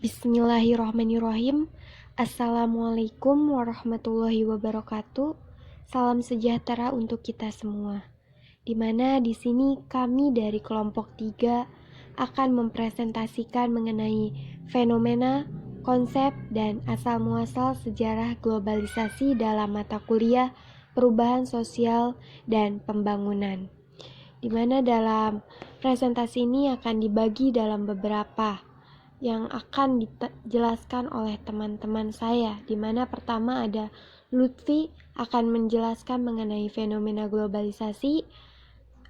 Bismillahirrahmanirrahim. Assalamualaikum warahmatullahi wabarakatuh. Salam sejahtera untuk kita semua. Di mana di sini kami dari kelompok 3 akan mempresentasikan mengenai fenomena, konsep, dan asal-muasal sejarah globalisasi dalam mata kuliah perubahan sosial dan pembangunan. Di mana dalam presentasi ini akan dibagi dalam beberapa yang akan dijelaskan oleh teman-teman saya, di mana pertama ada Lutfi akan menjelaskan mengenai fenomena globalisasi,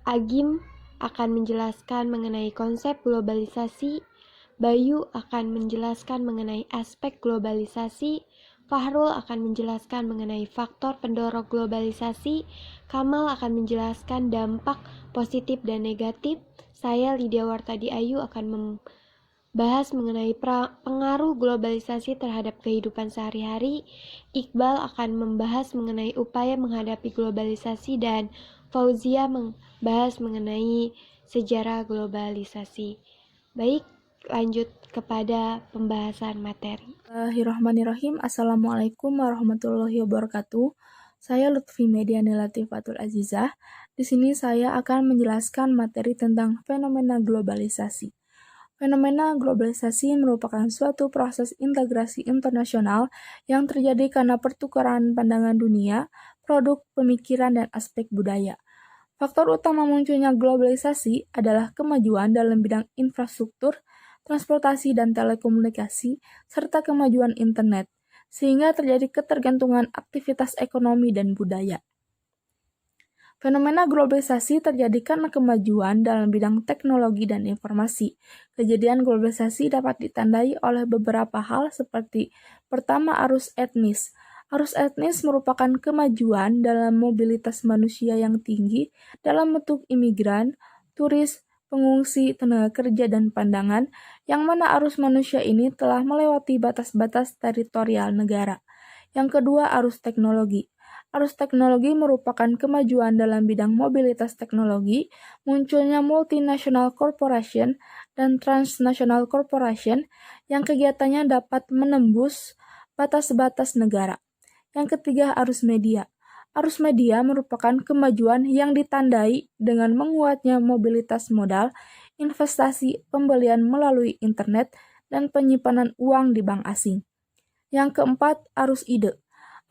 Agim akan menjelaskan mengenai konsep globalisasi, Bayu akan menjelaskan mengenai aspek globalisasi, Fahrul akan menjelaskan mengenai faktor pendorong globalisasi, Kamal akan menjelaskan dampak positif dan negatif, saya Lydia Wartadi Ayu akan bahas mengenai pengaruh globalisasi terhadap kehidupan sehari-hari. Iqbal akan membahas mengenai upaya menghadapi globalisasi dan Fauzia membahas mengenai sejarah globalisasi. Baik, lanjut kepada pembahasan materi. Bismillahirrahmanirrahim. Assalamualaikum warahmatullahi wabarakatuh. Saya Lutfi Mediani Latifatul Azizah. Di sini saya akan menjelaskan materi tentang fenomena globalisasi. Fenomena globalisasi merupakan suatu proses integrasi internasional yang terjadi karena pertukaran pandangan dunia, produk, pemikiran, dan aspek budaya. Faktor utama munculnya globalisasi adalah kemajuan dalam bidang infrastruktur, transportasi dan telekomunikasi, serta kemajuan internet, sehingga terjadi ketergantungan aktivitas ekonomi dan budaya. Fenomena globalisasi terjadi karena kemajuan dalam bidang teknologi dan informasi. Kejadian globalisasi dapat ditandai oleh beberapa hal seperti pertama, arus etnis. Arus etnis merupakan kemajuan dalam mobilitas manusia yang tinggi dalam bentuk imigran, turis, pengungsi, tenaga kerja, dan pandangan, yang mana arus manusia ini telah melewati batas-batas teritorial negara. Yang kedua, arus teknologi. Arus teknologi merupakan kemajuan dalam bidang mobilitas teknologi, munculnya multinational corporation dan transnational corporation yang kegiatannya dapat menembus batas-batas negara. Yang ketiga, arus media. Arus media merupakan kemajuan yang ditandai dengan menguatnya mobilitas modal, investasi, pembelian melalui internet, dan penyimpanan uang di bank asing. Yang keempat, arus ide.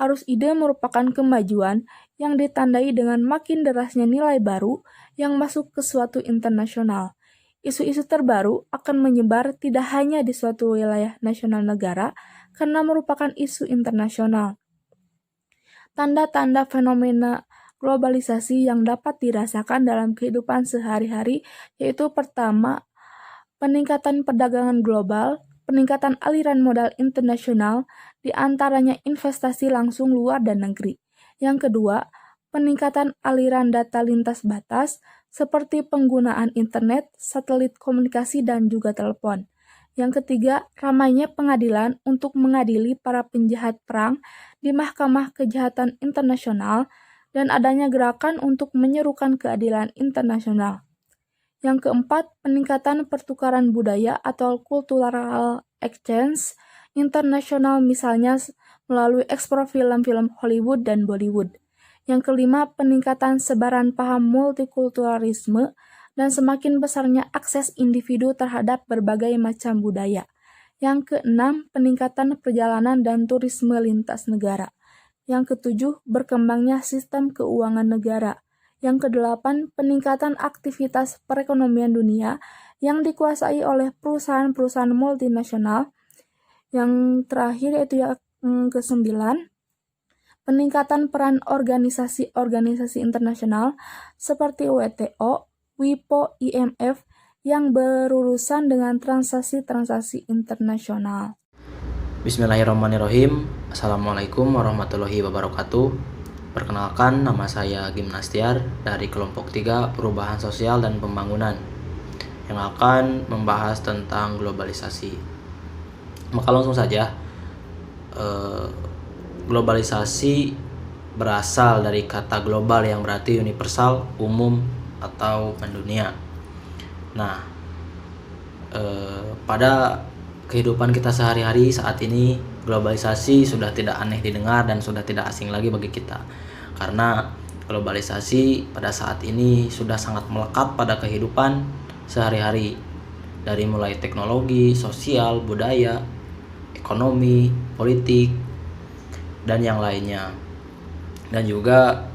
Arus ide merupakan kemajuan yang ditandai dengan makin derasnya nilai baru yang masuk ke suatu internasional. Isu-isu terbaru akan menyebar tidak hanya di suatu wilayah nasional negara karena merupakan isu internasional. Tanda-tanda fenomena globalisasi yang dapat dirasakan dalam kehidupan sehari-hari yaitu pertama, peningkatan perdagangan global, peningkatan aliran modal internasional, di antaranya investasi langsung luar dan negeri. Yang kedua, peningkatan aliran data lintas batas, seperti penggunaan internet, satelit komunikasi, dan juga telepon. Yang ketiga, ramainya pengadilan untuk mengadili para penjahat perang di Mahkamah Kejahatan Internasional, dan adanya gerakan untuk menyerukan keadilan internasional. Yang keempat, peningkatan pertukaran budaya atau cultural exchange internasional, misalnya melalui ekspor film-film Hollywood dan Bollywood. Yang kelima, peningkatan sebaran paham multikulturalisme dan semakin besarnya akses individu terhadap berbagai macam budaya. Yang keenam, peningkatan perjalanan dan turisme lintas negara. Yang ketujuh, berkembangnya sistem keuangan negara. Yang kedelapan, peningkatan aktivitas perekonomian dunia yang dikuasai oleh perusahaan-perusahaan multinasional. Yang terakhir yaitu yang kesembilan, peningkatan peran organisasi-organisasi internasional seperti WTO, WIPO, IMF yang berurusan dengan transaksi-transaksi internasional. Bismillahirrahmanirrahim. Assalamualaikum warahmatullahi wabarakatuh. Perkenalkan, nama saya Agim Nastiar dari kelompok 3 Perubahan Sosial dan Pembangunan yang akan membahas tentang globalisasi. Maka langsung saja, globalisasi berasal dari kata global yang berarti universal, umum, atau mendunia. Nah, pada kehidupan kita sehari-hari saat ini, globalisasi sudah tidak aneh didengar dan sudah tidak asing lagi bagi kita. Karena globalisasi pada saat ini sudah sangat melekat pada kehidupan sehari-hari, dari mulai teknologi, sosial, budaya, ekonomi, politik, dan yang lainnya. Dan juga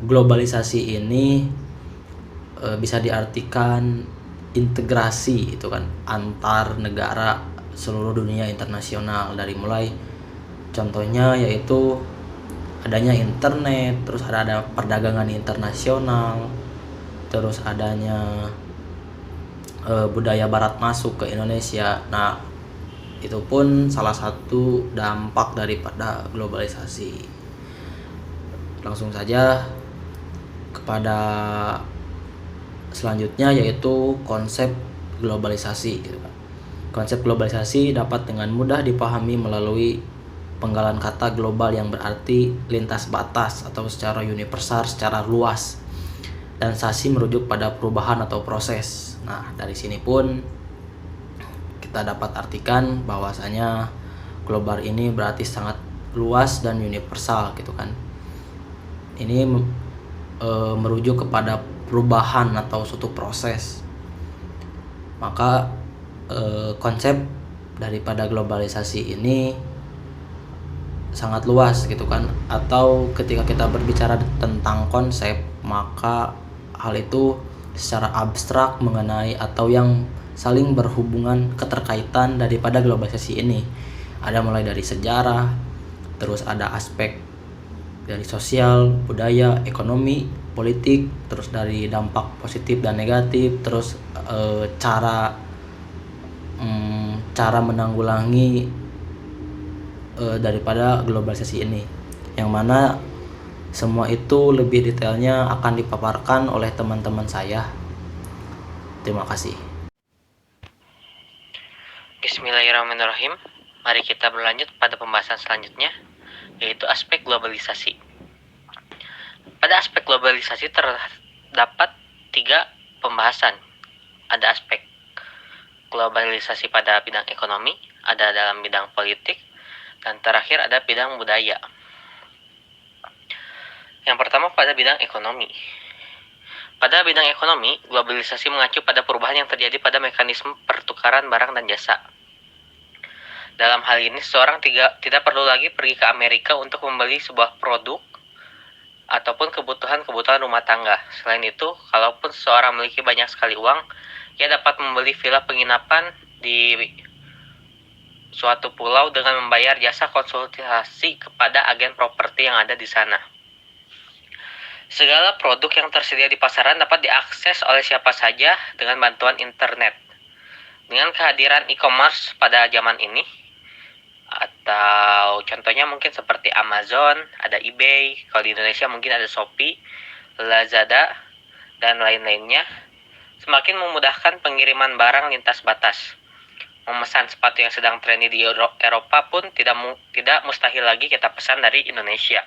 globalisasi ini bisa diartikan integrasi itu kan antar negara seluruh dunia internasional, dari mulai contohnya yaitu adanya internet, terus ada perdagangan internasional, terus adanya budaya barat masuk ke Indonesia. Nah, itu pun salah satu dampak daripada globalisasi. Langsung saja kepada selanjutnya, yaitu konsep globalisasi gitu kan. Konsep globalisasi dapat dengan mudah dipahami melalui penggalan kata global yang berarti lintas batas atau secara universal, secara luas, dan sasi merujuk pada perubahan atau proses. Nah, dari sini pun kita dapat artikan bahwasanya global ini berarti sangat luas dan universal gitu kan. Ini merujuk kepada perubahan atau suatu proses. Maka konsep daripada globalisasi ini sangat luas gitu kan. Atau ketika kita berbicara tentang konsep, maka hal itu secara abstrak mengenai atau yang saling berhubungan keterkaitan daripada globalisasi ini. Ada mulai dari sejarah, terus ada aspek dari sosial, budaya, ekonomi, politik, terus dari dampak positif dan negatif, terus cara menanggulangi daripada globalisasi ini, yang mana semua itu lebih detailnya akan dipaparkan oleh teman-teman saya. Terima kasih. Bismillahirrahmanirrahim. Mari kita berlanjut pada pembahasan selanjutnya, yaitu aspek globalisasi. Pada aspek globalisasi terdapat 3 pembahasan. Ada aspek globalisasi pada bidang ekonomi, ada dalam bidang politik, dan terakhir ada bidang budaya. Yang pertama pada bidang ekonomi. Pada bidang ekonomi, globalisasi mengacu pada perubahan yang terjadi pada mekanisme pertukaran barang dan jasa. Dalam hal ini, seseorang tidak perlu lagi pergi ke Amerika untuk membeli sebuah produk ataupun kebutuhan rumah tangga. Selain itu, kalaupun seseorang memiliki banyak sekali uang, ia dapat membeli villa penginapan di suatu pulau dengan membayar jasa konsultasi kepada agen properti yang ada di sana. Segala produk yang tersedia di pasaran dapat diakses oleh siapa saja dengan bantuan internet. Dengan kehadiran e-commerce pada zaman ini, atau contohnya mungkin seperti Amazon, ada eBay, kalau di Indonesia mungkin ada Shopee, Lazada, dan lain-lainnya, semakin memudahkan pengiriman barang lintas batas. Memesan sepatu yang sedang trendy di Eropa pun tidak mustahil lagi kita pesan dari Indonesia.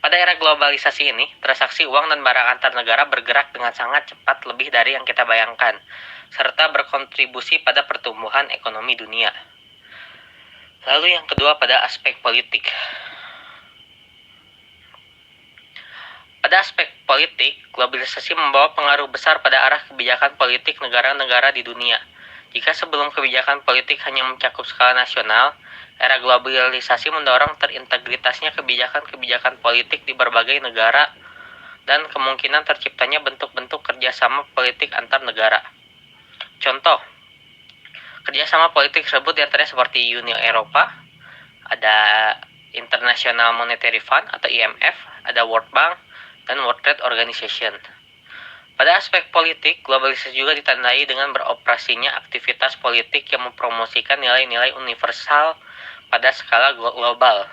Pada era globalisasi ini, transaksi uang dan barang antar negara bergerak dengan sangat cepat, lebih dari yang kita bayangkan, serta berkontribusi pada pertumbuhan ekonomi dunia. Lalu yang kedua pada aspek politik. Pada aspek politik, globalisasi membawa pengaruh besar pada arah kebijakan politik negara-negara di dunia. Jika sebelum kebijakan politik hanya mencakup skala nasional, era globalisasi mendorong terintegritasnya kebijakan-kebijakan politik di berbagai negara dan kemungkinan terciptanya bentuk-bentuk kerjasama politik antar negara. Contoh, kerjasama politik tersebut diantaranya seperti Uni Eropa, ada International Monetary Fund atau IMF, ada World Bank, dan World Trade Organization. Pada aspek politik, globalisasi juga ditandai dengan beroperasinya aktivitas politik yang mempromosikan nilai-nilai universal pada skala global.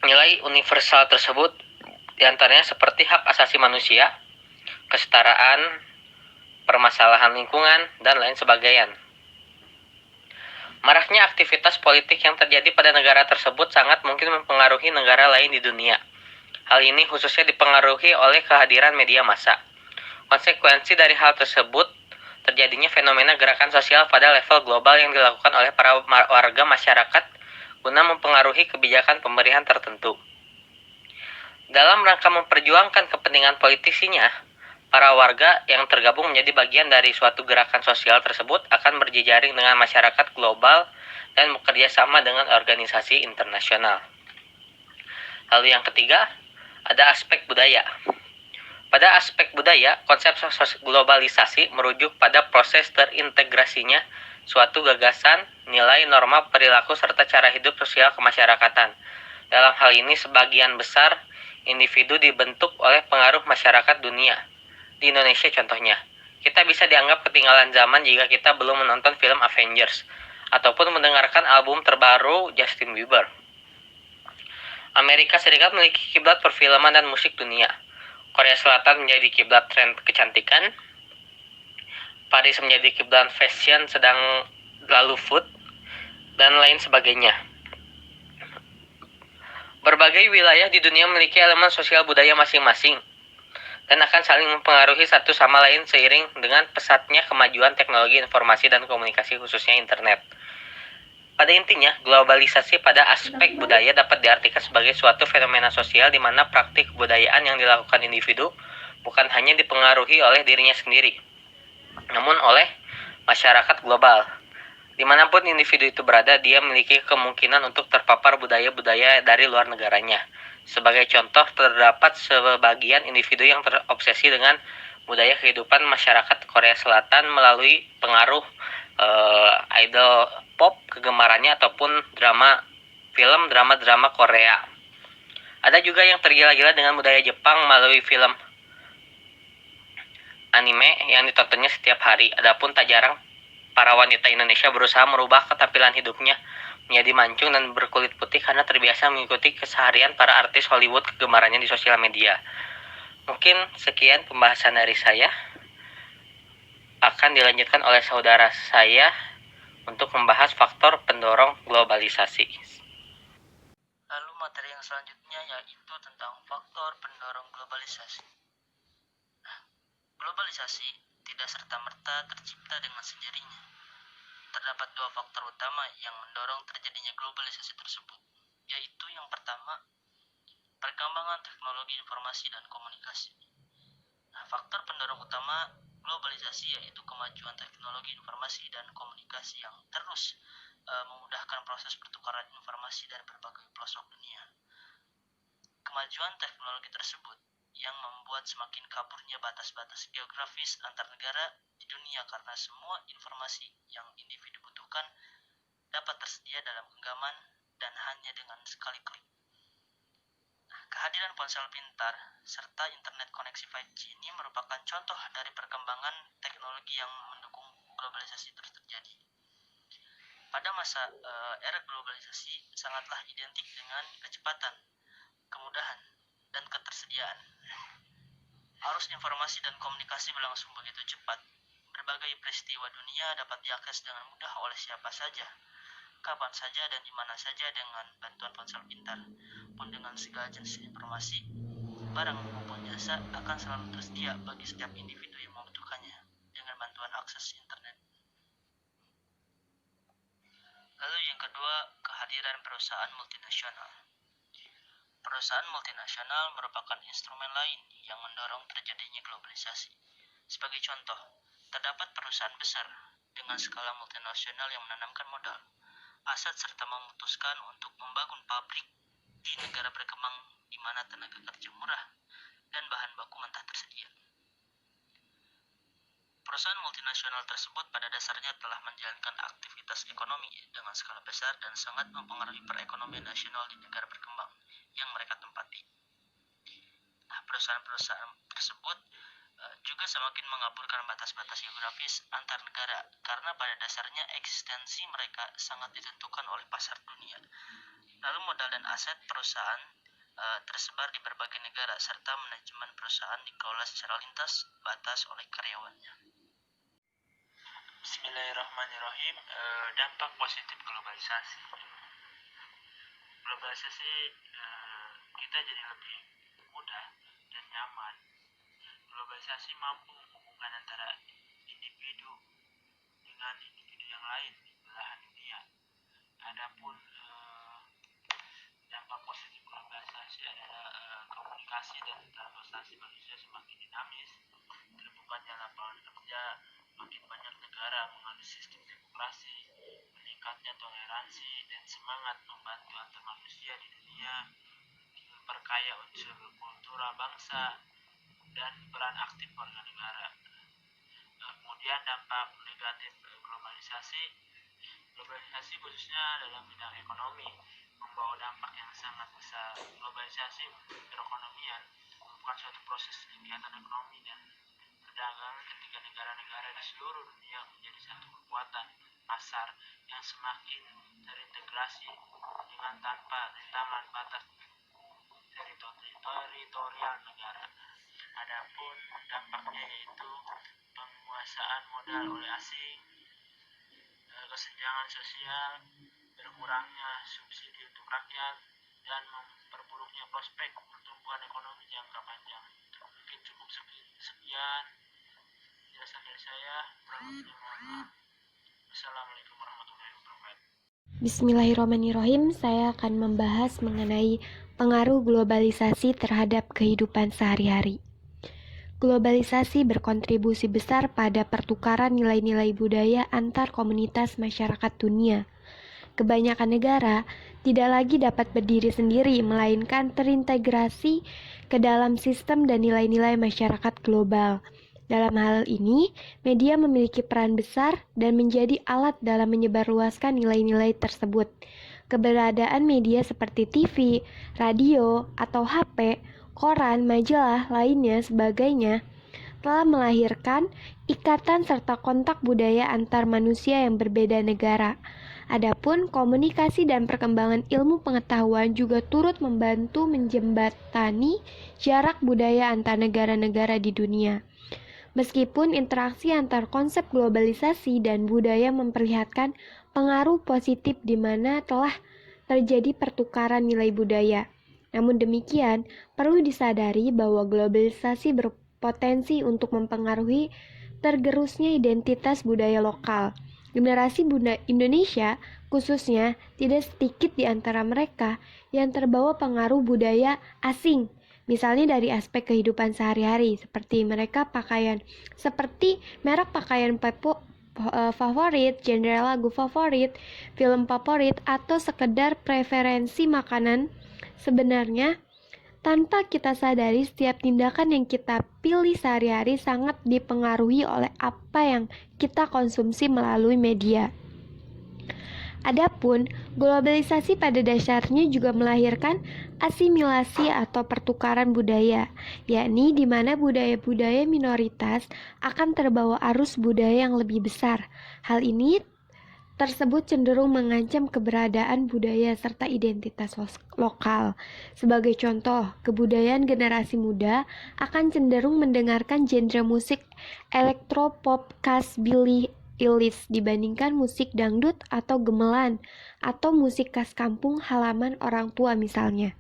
Nilai universal tersebut diantaranya seperti hak asasi manusia, kesetaraan, permasalahan lingkungan, dan lain sebagainya. Maraknya aktivitas politik yang terjadi pada negara tersebut sangat mungkin mempengaruhi negara lain di dunia. Hal ini khususnya dipengaruhi oleh kehadiran media massa. Konsekuensi dari hal tersebut terjadinya fenomena gerakan sosial pada level global yang dilakukan oleh para warga masyarakat guna mempengaruhi kebijakan pemerintahan tertentu. Dalam rangka memperjuangkan kepentingan politisinya, para warga yang tergabung menjadi bagian dari suatu gerakan sosial tersebut akan berjejaring dengan masyarakat global dan bekerja sama dengan organisasi internasional. Lalu yang ketiga, ada aspek budaya. Pada aspek budaya, konsep globalisasi merujuk pada proses terintegrasinya suatu gagasan, nilai, norma, perilaku, serta cara hidup sosial kemasyarakatan. Dalam hal ini, sebagian besar individu dibentuk oleh pengaruh masyarakat dunia. Di Indonesia contohnya, kita bisa dianggap ketinggalan zaman jika kita belum menonton film Avengers ataupun mendengarkan album terbaru Justin Bieber. Amerika Serikat memiliki kiblat perfilman dan musik dunia. Korea Selatan menjadi kiblat tren kecantikan. Paris menjadi kiblat fashion, sedang lalu food, dan lain sebagainya. Berbagai wilayah di dunia memiliki elemen sosial budaya masing-masing dan akan saling mempengaruhi satu sama lain seiring dengan pesatnya kemajuan teknologi informasi dan komunikasi, khususnya internet. Pada intinya, globalisasi pada aspek budaya dapat diartikan sebagai suatu fenomena sosial di mana praktik kebudayaan yang dilakukan individu bukan hanya dipengaruhi oleh dirinya sendiri, namun oleh masyarakat global. Dimanapun individu itu berada, dia memiliki kemungkinan untuk terpapar budaya-budaya dari luar negaranya. Sebagai contoh, terdapat sebagian individu yang terobsesi dengan budaya kehidupan masyarakat Korea Selatan melalui pengaruh idol pop kegemarannya ataupun drama Korea. Ada juga yang tergila-gila dengan budaya Jepang melalui film anime yang ditontonnya setiap hari. Adapun tak jarang para wanita Indonesia berusaha merubah ketampilan hidupnya menjadi mancung dan berkulit putih karena terbiasa mengikuti keseharian para artis Hollywood kegemarannya di sosial media. Mungkin sekian pembahasan dari saya. Akan dilanjutkan oleh saudara saya untuk membahas faktor pendorong globalisasi. Lalu materi yang selanjutnya yaitu tentang faktor pendorong globalisasi. Globalisasi tidak serta-merta tercipta dengan sendirinya. Terdapat dua faktor utama yang mendorong terjadinya globalisasi tersebut, yaitu yang pertama, perkembangan teknologi informasi dan komunikasi. Faktor pendorong utama globalisasi yaitu kemajuan teknologi informasi dan komunikasi yang terus memudahkan proses pertukaran informasi dari berbagai pelosok dunia. Kemajuan teknologi tersebut yang membuat semakin kaburnya batas-batas geografis antar negara di dunia karena semua informasi yang individu butuhkan dapat tersedia dalam genggaman dan hanya dengan sekali klik. Kehadiran ponsel pintar serta internet koneksi 5G ini merupakan contoh dari perkembangan teknologi yang mendukung globalisasi terus terjadi. Pada masa era globalisasi sangatlah identik dengan kecepatan, kemudahan, dan ketersediaan. Arus informasi dan komunikasi berlangsung begitu cepat. Berbagai peristiwa dunia dapat diakses dengan mudah oleh siapa saja, kapan saja dan di mana saja dengan bantuan ponsel pintar. Pun dengan segala jenis informasi, barang maupun jasa akan selalu tersedia bagi setiap individu yang membutuhkannya dengan bantuan akses internet. Lalu yang kedua, kehadiran perusahaan multinasional. Perusahaan multinasional merupakan instrumen lain yang mendorong terjadinya globalisasi. Sebagai contoh, terdapat perusahaan besar dengan skala multinasional yang menanamkan modal, aset serta memutuskan untuk membangun pabrik di negara berkembang di mana tenaga kerja murah dan bahan baku mentah tersedia. Perusahaan multinasional tersebut pada dasarnya telah menjalankan aktivitas ekonomi dengan skala besar dan sangat mempengaruhi perekonomian nasional di negara berkembang yang mereka tempati. Perusahaan-perusahaan tersebut juga semakin mengaburkan batas-batas geografis antar negara karena pada dasarnya eksistensi mereka sangat ditentukan oleh pasar dunia. Lalu modal dan aset perusahaan tersebar di berbagai negara serta manajemen perusahaan dikelola secara lintas batas oleh karyawannya. Bismillahirrahmanirrahim. Dampak positif globalisasi. Globalisasi kita jadi lebih mudah dan nyaman. Globalisasi mampu menghubungkan antara individu dengan individu yang lain di belahan dunia. Adapun dampak positif globalisasi adalah komunikasi dan transportasi manusia semakin dinamis, terbukanya lapangan kerja, makin banyak negara menganut sistem demokrasi, meningkatnya toleransi dan semangat membantu antar manusia di dunia, memperkaya unsur kultural bangsa, dan peran aktif warga negara. Kemudian dampak negatif globalisasi khususnya dalam bidang ekonomi membawa dampak yang sangat besar. Globalisasi perekonomian bukan suatu proses kegiatan ekonomi dan perdagangan ketika negara-negara di seluruh dunia menjadi satu kekuatan pasar yang semakin terintegrasi dengan tanpa rintangan batas teritorial negara. Adapun dampaknya yaitu penguasaan modal oleh asing, kesenjangan sosial, berkurangnya subsidi untuk rakyat, dan memperburuknya prospek pertumbuhan ekonomi jangka panjang. Mungkin cukup sekian penjelasan dari saya. Wassalamualaikum warahmatullahi wabarakatuh. Bismillahirrahmanirrahim, saya akan membahas mengenai pengaruh globalisasi terhadap kehidupan sehari-hari. Globalisasi berkontribusi besar pada pertukaran nilai-nilai budaya antar komunitas masyarakat dunia. Kebanyakan negara tidak lagi dapat berdiri sendiri, melainkan terintegrasi ke dalam sistem dan nilai-nilai masyarakat global. Dalam hal ini, media memiliki peran besar dan menjadi alat dalam menyebarluaskan nilai-nilai tersebut. Keberadaan media seperti TV, radio, atau HP, koran, majalah, lainnya sebagainya telah melahirkan ikatan serta kontak budaya antar manusia yang berbeda negara. Adapun komunikasi dan perkembangan ilmu pengetahuan juga turut membantu menjembatani jarak budaya antar negara-negara di dunia. Meskipun interaksi antar konsep globalisasi dan budaya memperlihatkan pengaruh positif di mana telah terjadi pertukaran nilai budaya. Namun demikian, perlu disadari bahwa globalisasi berpotensi untuk mempengaruhi tergerusnya identitas budaya lokal. Generasi Indonesia khususnya tidak sedikit di antara mereka yang terbawa pengaruh budaya asing. Misalnya dari aspek kehidupan sehari-hari, seperti mereka seperti merek pakaian favorit, genre lagu favorit, film favorit, atau sekedar preferensi makanan. Sebenarnya, tanpa kita sadari, setiap tindakan yang kita pilih sehari-hari sangat dipengaruhi oleh apa yang kita konsumsi melalui media. Adapun, globalisasi pada dasarnya juga melahirkan asimilasi atau pertukaran budaya, yakni di mana budaya-budaya minoritas akan terbawa arus budaya yang lebih besar. Hal ini tersebut cenderung mengancam keberadaan budaya serta identitas lokal. Sebagai contoh, kebudayaan generasi muda akan cenderung mendengarkan genre musik elektropop khas Billie Eilish dibandingkan musik dangdut atau gemelan atau musik khas kampung halaman orang tua misalnya.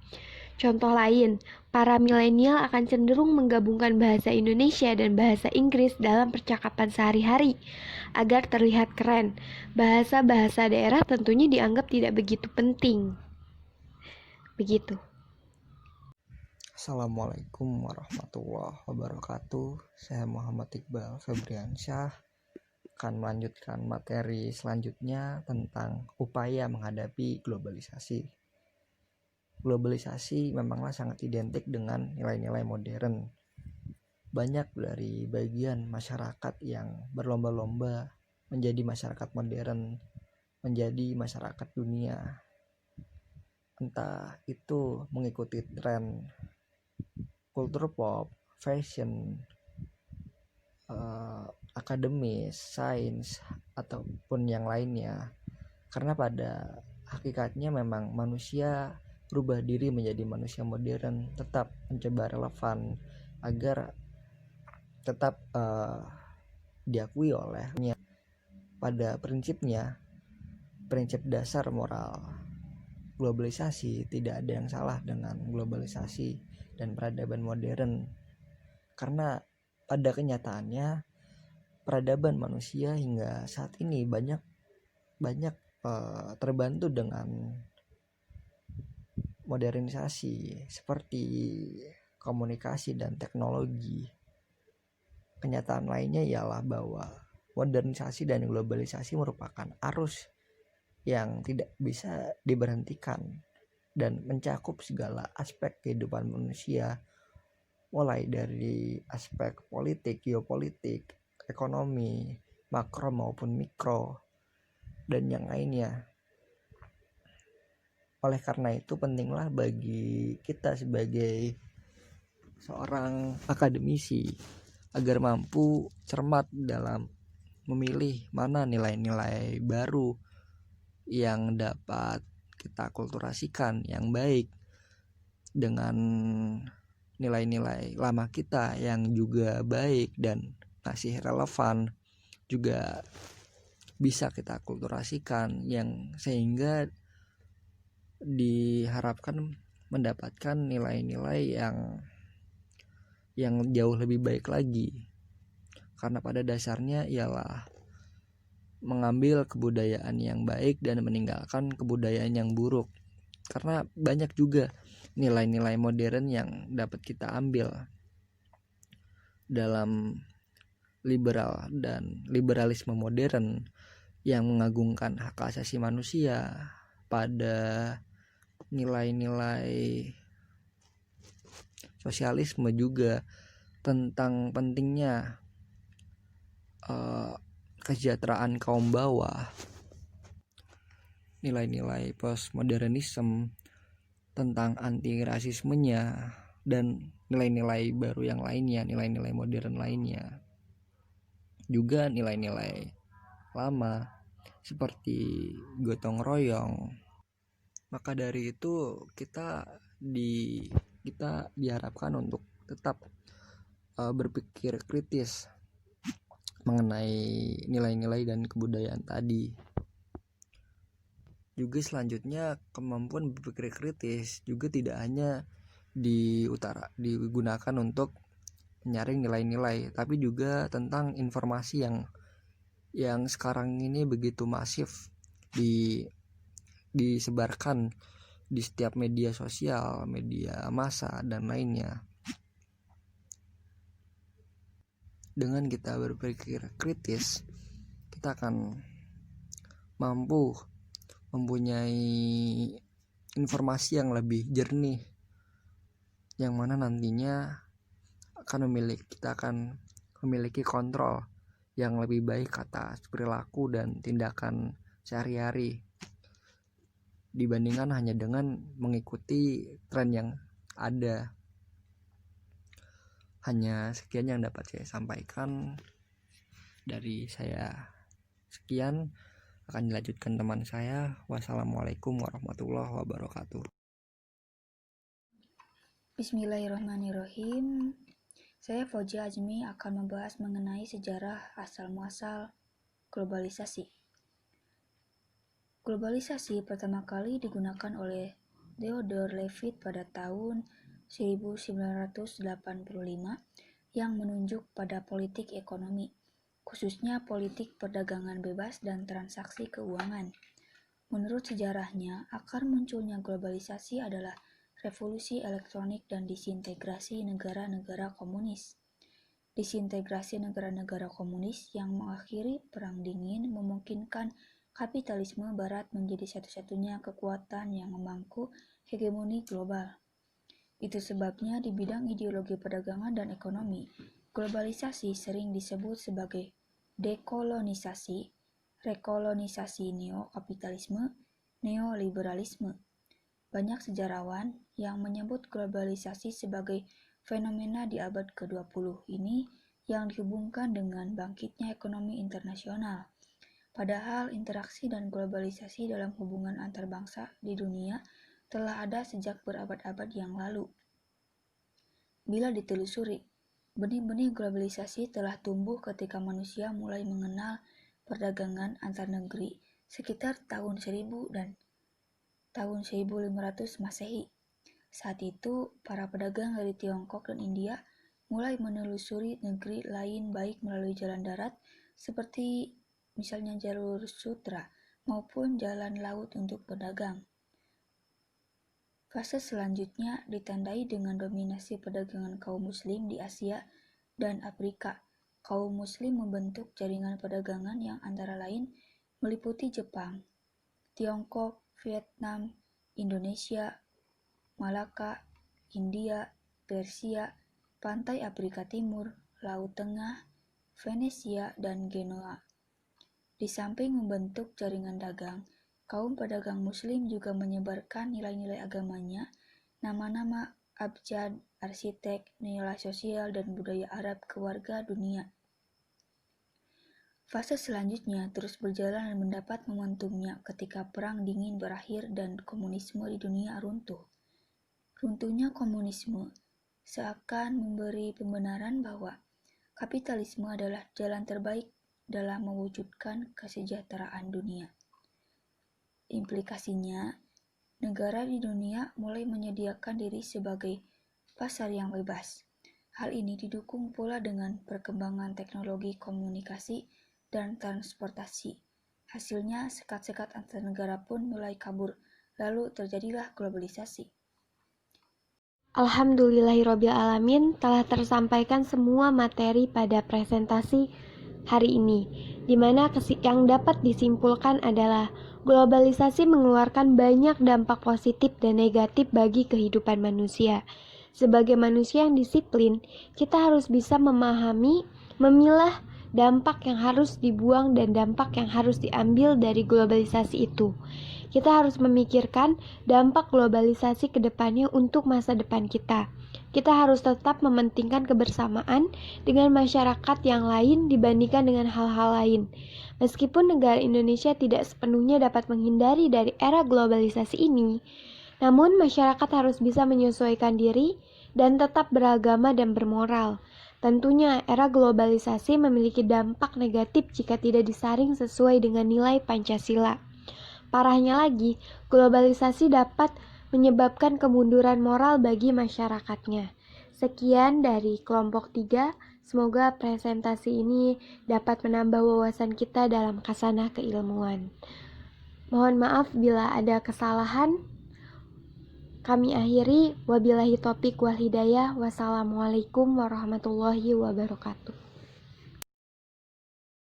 Contoh lain, para milenial akan cenderung menggabungkan bahasa Indonesia dan bahasa Inggris dalam percakapan sehari-hari agar terlihat keren. Bahasa-bahasa daerah tentunya dianggap tidak begitu penting. Begitu. Assalamualaikum warahmatullahi wabarakatuh. Saya Muhammad Iqbal Febriansyah akan melanjutkan materi selanjutnya tentang upaya menghadapi globalisasi. Globalisasi memanglah sangat identik dengan nilai-nilai modern. Banyak dari bagian masyarakat yang berlomba-lomba menjadi masyarakat modern, menjadi masyarakat dunia. Entah itu mengikuti tren kultur pop, fashion, akademis, sains, ataupun yang lainnya. Karena pada hakikatnya memang manusia berubah diri menjadi manusia modern, tetap mencoba relevan agar tetap diakui olehnya. Pada prinsipnya, prinsip dasar moral globalisasi, tidak ada yang salah dengan globalisasi dan peradaban modern, karena pada kenyataannya peradaban manusia hingga saat ini banyak terbantu dengan modernisasi seperti komunikasi dan teknologi. Kenyataan lainnya ialah bahwa modernisasi dan globalisasi merupakan arus yang tidak bisa diberhentikan dan mencakup segala aspek kehidupan manusia, mulai dari aspek politik, geopolitik, ekonomi, makro maupun mikro, dan yang lainnya. Oleh karena itu pentinglah bagi kita sebagai seorang akademisi agar mampu cermat dalam memilih mana nilai-nilai baru yang dapat kita akulturasikan yang baik dengan nilai-nilai lama kita yang juga baik dan masih relevan, juga bisa kita akulturasikan yang sehingga diharapkan mendapatkan nilai-nilai yang jauh lebih baik lagi, karena pada dasarnya ialah mengambil kebudayaan yang baik dan meninggalkan kebudayaan yang buruk. Karena banyak juga nilai-nilai modern yang dapat kita ambil dalam liberal dan liberalisme modern yang mengagungkan hak asasi manusia, pada nilai-nilai sosialisme juga tentang pentingnya kesejahteraan kaum bawah, nilai-nilai postmodernisme tentang anti rasismenya, dan nilai-nilai baru yang lainnya, nilai-nilai modern lainnya. Juga nilai-nilai lama seperti gotong royong. Maka dari itu kita diharapkan untuk tetap berpikir kritis mengenai nilai-nilai dan kebudayaan tadi. Juga selanjutnya kemampuan berpikir kritis juga tidak hanya digunakan untuk menyaring nilai-nilai, tapi juga tentang informasi yang sekarang ini begitu masif disebarkan di setiap media sosial, media massa dan lainnya. Dengan kita berpikir kritis, kita akan mampu mempunyai informasi yang lebih jernih, yang mana nantinya kita akan memiliki kontrol yang lebih baik atas perilaku dan tindakan sehari-hari, dibandingkan hanya dengan mengikuti tren yang ada. Hanya sekian yang dapat saya sampaikan dari saya. Sekian, akan dilanjutkan teman saya. Wassalamualaikum warahmatullahi wabarakatuh. Bismillahirrahmanirrahim. Saya Fauzia Azmi akan membahas mengenai sejarah asal-muasal globalisasi. Globalisasi pertama kali digunakan oleh Theodore Levitt pada tahun 1985 yang menunjuk pada politik ekonomi, khususnya politik perdagangan bebas dan transaksi keuangan. Menurut sejarahnya, akar munculnya globalisasi adalah revolusi elektronik dan disintegrasi negara-negara komunis. Disintegrasi negara-negara komunis yang mengakhiri Perang Dingin memungkinkan kapitalisme Barat menjadi satu-satunya kekuatan yang memangku hegemoni global. Itu sebabnya di bidang ideologi perdagangan dan ekonomi, globalisasi sering disebut sebagai dekolonisasi, rekolonisasi neokapitalisme, neoliberalisme. Banyak sejarawan yang menyebut globalisasi sebagai fenomena di abad ke-20 ini yang dihubungkan dengan bangkitnya ekonomi internasional. Padahal interaksi dan globalisasi dalam hubungan antar bangsa di dunia telah ada sejak berabad-abad yang lalu. Bila ditelusuri, benih-benih globalisasi telah tumbuh ketika manusia mulai mengenal perdagangan antar negeri sekitar tahun 1000 dan tahun 1500 Masehi. Saat itu, para pedagang dari Tiongkok dan India mulai menelusuri negeri lain baik melalui jalan darat seperti misalnya jalur sutra maupun jalan laut untuk berdagang. Fase selanjutnya ditandai dengan dominasi perdagangan kaum muslim di Asia dan Afrika. Kaum muslim membentuk jaringan perdagangan yang antara lain meliputi Jepang, Tiongkok, Vietnam, Indonesia, Malaka, India, Persia, pantai Afrika Timur, Laut Tengah, Venesia, dan Genoa. Di samping membentuk jaringan dagang, kaum pedagang muslim juga menyebarkan nilai-nilai agamanya, nama-nama abjad, arsitek, nilai sosial, dan budaya Arab ke warga dunia. Fase selanjutnya terus berjalan dan mendapat momentumnya ketika Perang Dingin berakhir dan komunisme di dunia runtuh. Runtuhnya komunisme seakan memberi pembenaran bahwa kapitalisme adalah jalan terbaik dalam mewujudkan kesejahteraan dunia. Implikasinya, negara di dunia mulai menyediakan diri sebagai pasar yang bebas. Hal ini didukung pula dengan perkembangan teknologi komunikasi dan transportasi. Hasilnya, sekat-sekat antar negara pun mulai kabur, lalu terjadilah globalisasi. Alhamdulillahirrabbilalamin, telah tersampaikan semua materi pada presentasi hari ini, di mana yang dapat disimpulkan adalah globalisasi mengeluarkan banyak dampak positif dan negatif bagi kehidupan manusia. Sebagai manusia yang disiplin, kita harus bisa memahami, memilah dampak yang harus dibuang dan dampak yang harus diambil dari globalisasi itu. Kita harus memikirkan dampak globalisasi ke depannya untuk masa depan kita. Kita harus tetap mementingkan kebersamaan dengan masyarakat yang lain dibandingkan dengan hal-hal lain. Meskipun negara Indonesia tidak sepenuhnya dapat menghindari dari era globalisasi ini, namun masyarakat harus bisa menyesuaikan diri dan tetap beragama dan bermoral. Tentunya, era globalisasi memiliki dampak negatif jika tidak disaring sesuai dengan nilai Pancasila. Parahnya lagi, globalisasi dapat menyebabkan kemunduran moral bagi masyarakatnya. Sekian dari kelompok 3, semoga presentasi ini dapat menambah wawasan kita dalam khasanah keilmuan. Mohon maaf bila ada kesalahan. Kami akhiri, wabillahi taufiq wal hidayah. Wassalamualaikum warahmatullahi wabarakatuh.